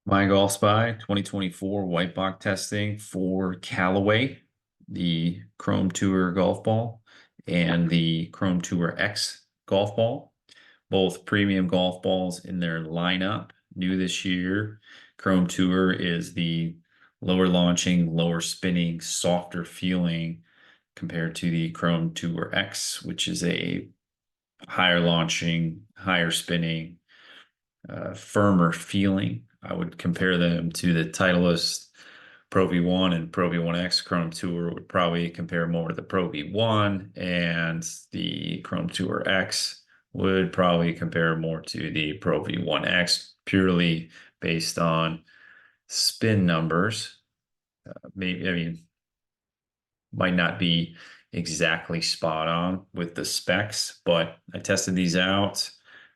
MyGolfSpy 2024 white box testing for Callaway, the Chrome Tour golf ball, and the Chrome Tour X golf ball. Both premium golf balls in their lineup. New this year, Chrome Tour is the lower launching, lower spinning, softer feeling compared to the Chrome Tour X, which is a higher launching, higher spinning, firmer feeling. I would compare them to the Titleist Pro V1 and Pro V1X. Chrome Tour would probably compare more to the Pro V1, and the Chrome Tour X would probably compare more to the Pro V1X, purely based on spin numbers. Maybe, I mean, might not be exactly spot on with the specs, but I tested these out,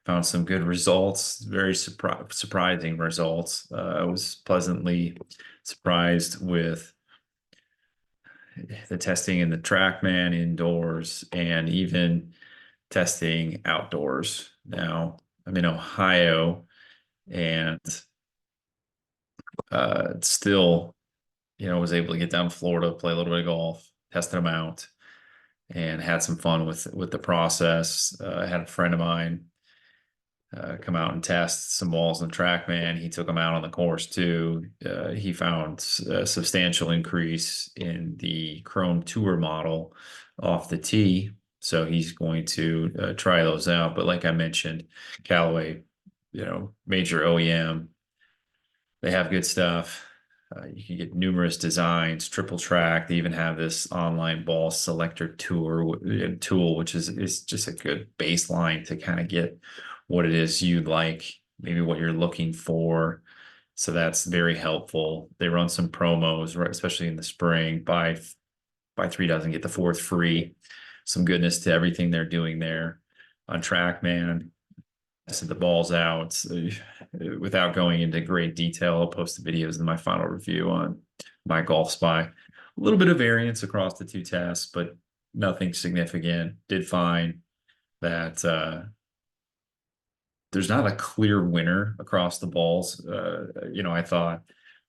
found some good results, very surprising results. I was pleasantly surprised with the testing in the TrackMan indoors and even testing outdoors. Now, I'm in Ohio and still, was able to get down to Florida, play a little bit of golf, tested them out, and had some fun with the process. I had a friend of mine come out and test some balls in the TrackMan. He took them out on the course too. He found a substantial increase in the Chrome Tour model off the tee. So he's going to try those out. But like I mentioned, Callaway, major OEM, they have good stuff. You can get numerous designs, triple track. They even have this online ball selector tool, which is just a good baseline to kind of get what it is you like, maybe what you're looking for. So that's very helpful. They run some promos, right, especially in the spring. Buy three dozen, get the fourth free. Some goodness to everything they're doing there on TrackMan. Tested the balls out. Without going into great detail, I'll post the videos in my final review on MyGolfSpy. A little bit of variance across the two tests, but nothing significant. Did find that there's not a clear winner across the balls. I thought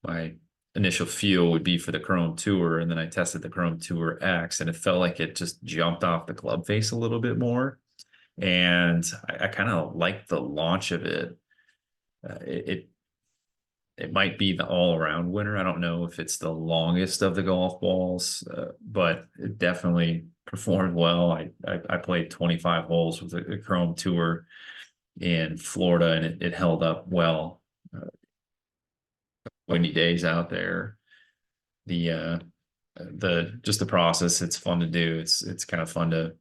my initial feel would be for the Chrome Tour, and then I tested the Chrome Tour X, and it felt like it just jumped off the club face a little bit more. And I kind of like the launch of it. It might be the all-around winner. I don't know if it's the longest of the golf balls, but it definitely performed well. I played 25 holes with a Chrome Tour in Florida, and it held up well. Windy days out there. Just the process, it's fun to do. It's kind of fun to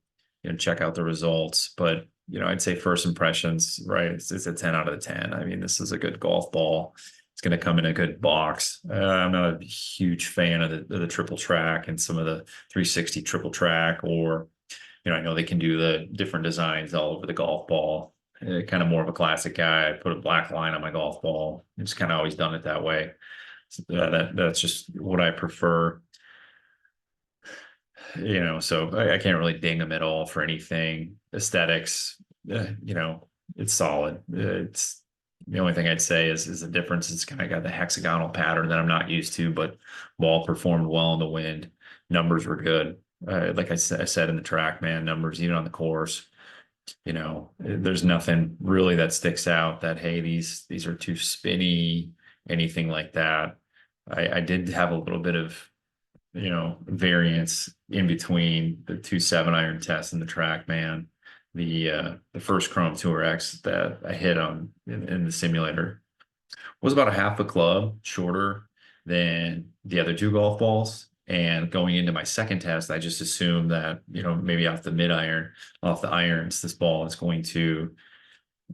check out the results. But I'd say first impressions, right? It's a 10 out of 10. I mean, this is a good golf ball. It's going to come in a good box. I'm not a huge fan of the triple track and some of the 360 triple track, or I know they can do the different designs all over the golf ball. Kind of more of a classic guy. I put a black line on my golf ball. It's kind of always done it that way. So that's just what I prefer. So I can't really ding them at all for anything. Aesthetics, it's solid. It's the only thing I'd say is the difference. It's kind of got the hexagonal pattern that I'm not used to, but ball performed well in the wind. Numbers were good. Like I said in the TrackMan, numbers even on the course. There's nothing really that sticks out that, hey, these are too spinny, anything like that. I did have a little bit of variance in between the two 7-iron tests and the TrackMan. The first Chrome Tour X that I hit on in the simulator was about a half a club shorter than the other two golf balls. And going into my second test, I just assumed that, maybe off the mid-iron, off the irons, this ball is going to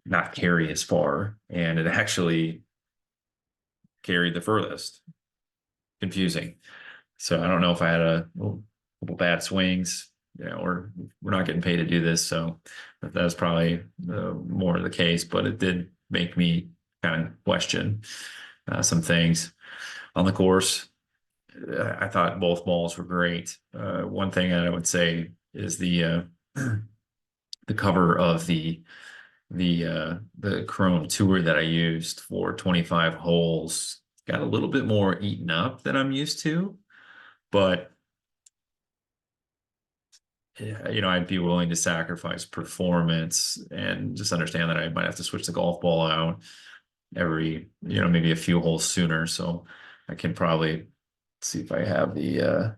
not carry as far. And it actually carried the furthest. Confusing. So I don't know if I had a couple bad swings, or we're not getting paid to do this. So that was probably more of the case, but it did make me kind of question some things on the course. I thought both balls were great. One thing that I would say is the cover of the The Chrome Tour that I used for 25 holes got a little bit more eaten up than I'm used to, but yeah, I'd be willing to sacrifice performance and just understand that I might have to switch the golf ball out every, maybe a few holes sooner. So I can probably see if I have the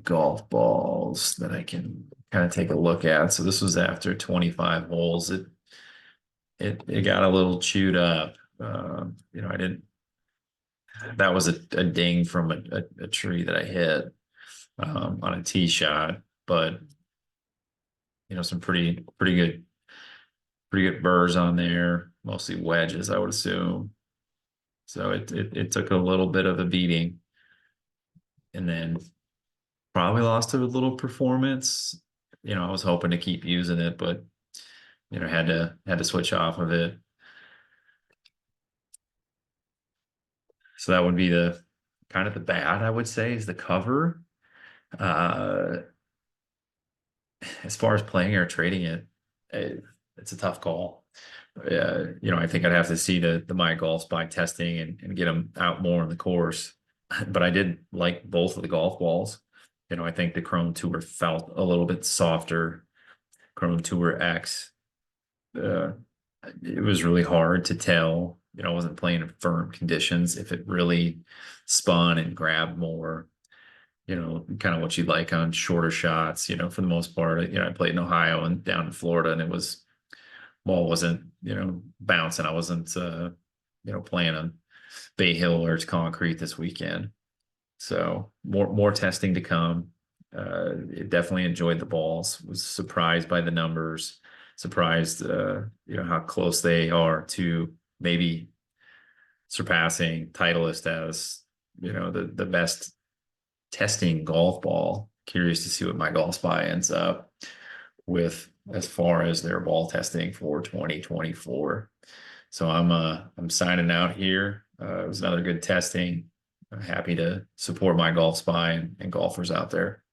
golf balls that I can kind of take a look at. So this was after 25 holes. It got a little chewed up. I didn't. That was a ding from a tree that I hit on a tee shot, but some pretty good burrs on there, mostly wedges, I would assume. So it took a little bit of a beating, and then probably lost a little performance. I was hoping to keep using it, but had to switch off of it. So that would be the kind of the bad, I would say, is the cover. Uh, as far as playing or trading it's a tough call. I think I'd have to see the MyGolfSpy testing and get them out more on the course. But I did like both of the golf balls. I think the Chrome Tour felt a little bit softer. Chrome Tour X, uh, it was really hard to tell. I wasn't playing in firm conditions if it really spun and grabbed more. Kind of what you like on shorter shots. For the most part, I played in Ohio and down in Florida, and ball wasn't, bouncing. I wasn't, playing on Bay Hill or it's concrete this weekend. So more testing to come. Definitely enjoyed the balls. Was surprised by the numbers. Surprised, how close they are to maybe surpassing Titleist as, the best testing golf ball. Curious to see what MyGolfSpy ends up with as far as their ball testing for 2024. So I'm signing out here. It was another good testing. I'm happy to support MyGolfSpy and golfers out there.